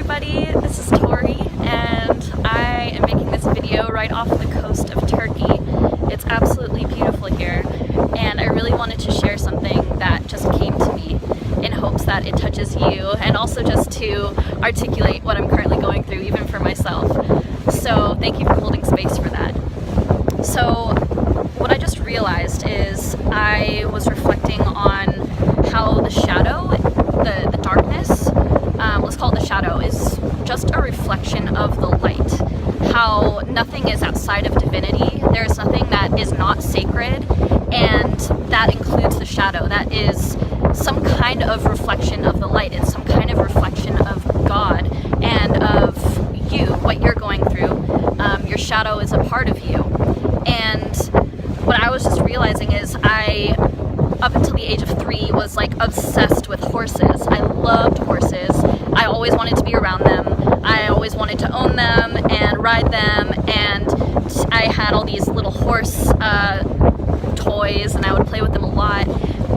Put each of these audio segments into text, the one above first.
everybody, this is Tori, and I am making this video right off the coast of Turkey. It's absolutely beautiful here, and I really wanted to share something that just came to me in hopes that it touches you, and also just to articulate what I'm currently going through, even for myself. So thank you for holding space for that. So what I just realized is I was reflecting on how the shadow, the darkness, let's call it the shadow, is just a reflection of the light. How nothing is outside of divinity, there's nothing that is not sacred, and that includes the shadow. That is some kind of reflection of the light. It's some kind of reflection of God and of you, what you're going through. Your shadow is a part of you. And what I was just realizing is I, up until the age of 3, was like obsessed with horses. I loved horses. I always wanted to be around them. I always wanted to own them and ride them, and I had all these little horse toys, and I would play with them a lot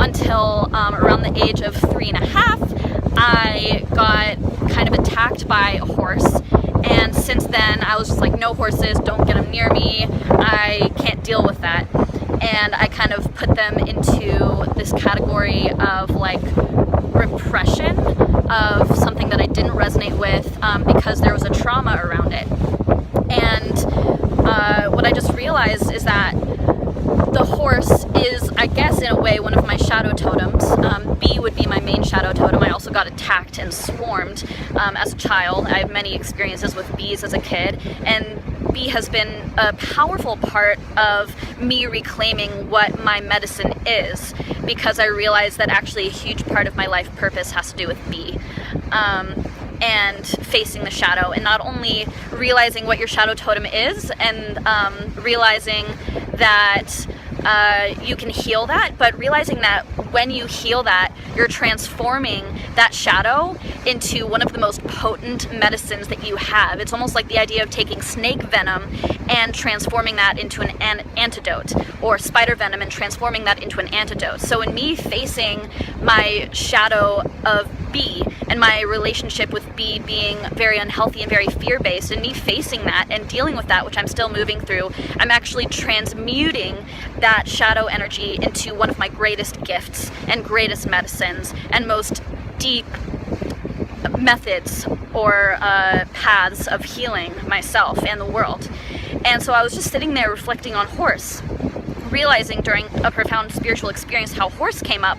until around the age of 3.5, I got kind of attacked by a horse. And since then, I was just like, no horses, don't get them near me. I can't deal with that. And I kind of put them into this category of like repression of something that I didn't resonate with because there was a trauma around it. And what I just realized is that the horse is, I guess, in a way, one of my shadow totems. Bee would be my main shadow totem. I also got attacked and swarmed as a child. I have many experiences with bees as a kid, and bee has been a powerful part of me reclaiming what my medicine is, because I realized that actually a huge part of my life purpose has to do with bee. And facing the shadow, and not only realizing what your shadow totem is and realizing that you can heal that, but realizing that when you heal that, you're transforming that shadow into one of the most potent medicines that you have. It's almost like the idea of taking snake venom and transforming that into an antidote, or spider venom and transforming that into an antidote. So in me facing my shadow of bee and my relationship with bee being very unhealthy and very fear-based, and me facing that and dealing with that, which I'm still moving through, I'm actually transmuting that shadow energy into one of my greatest gifts and greatest medicines and most deep methods or paths of healing myself and the world. And so I was just sitting there reflecting on horse, realizing during a profound spiritual experience how horse came up,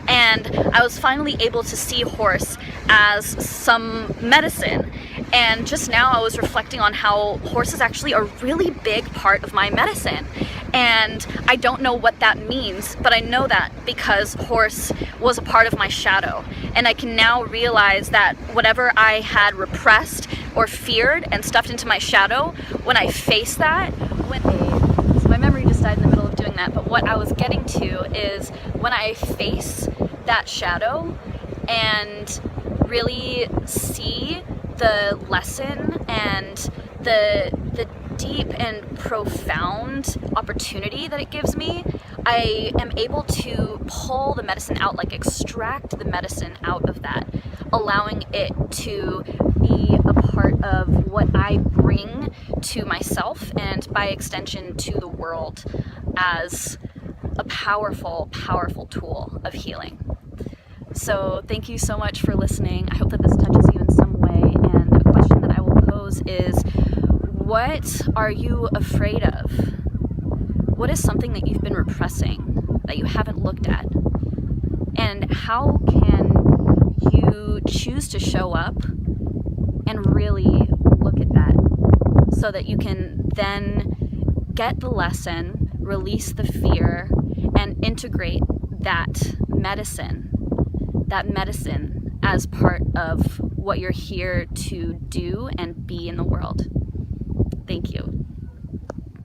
and I was finally able to see horse as some medicine. And just now I was reflecting on how horse is actually a really big part of my medicine. And I don't know what that means, but I know that because horse was a part of my shadow. And I can now realize that whatever I had repressed or feared and stuffed into my shadow, when I face that, so my memory just died in the middle of doing that, but what I was getting to is when I face that shadow and really see the lesson and the deep and profound opportunity that it gives me, I am able to pull the medicine out, like extract the medicine out of that, allowing it to be a part of what I bring to myself and by extension to the world as a powerful, powerful tool of healing. So thank you so much for listening. I hope that this touches you in some way, and a question that I will pose is, what are you afraid of? What is something that you've been repressing that you haven't looked at? And how can you choose to show up and really look at that so that you can then get the lesson, release the fear, and integrate that medicine as part of what you're here to do and be in the world. Thank you.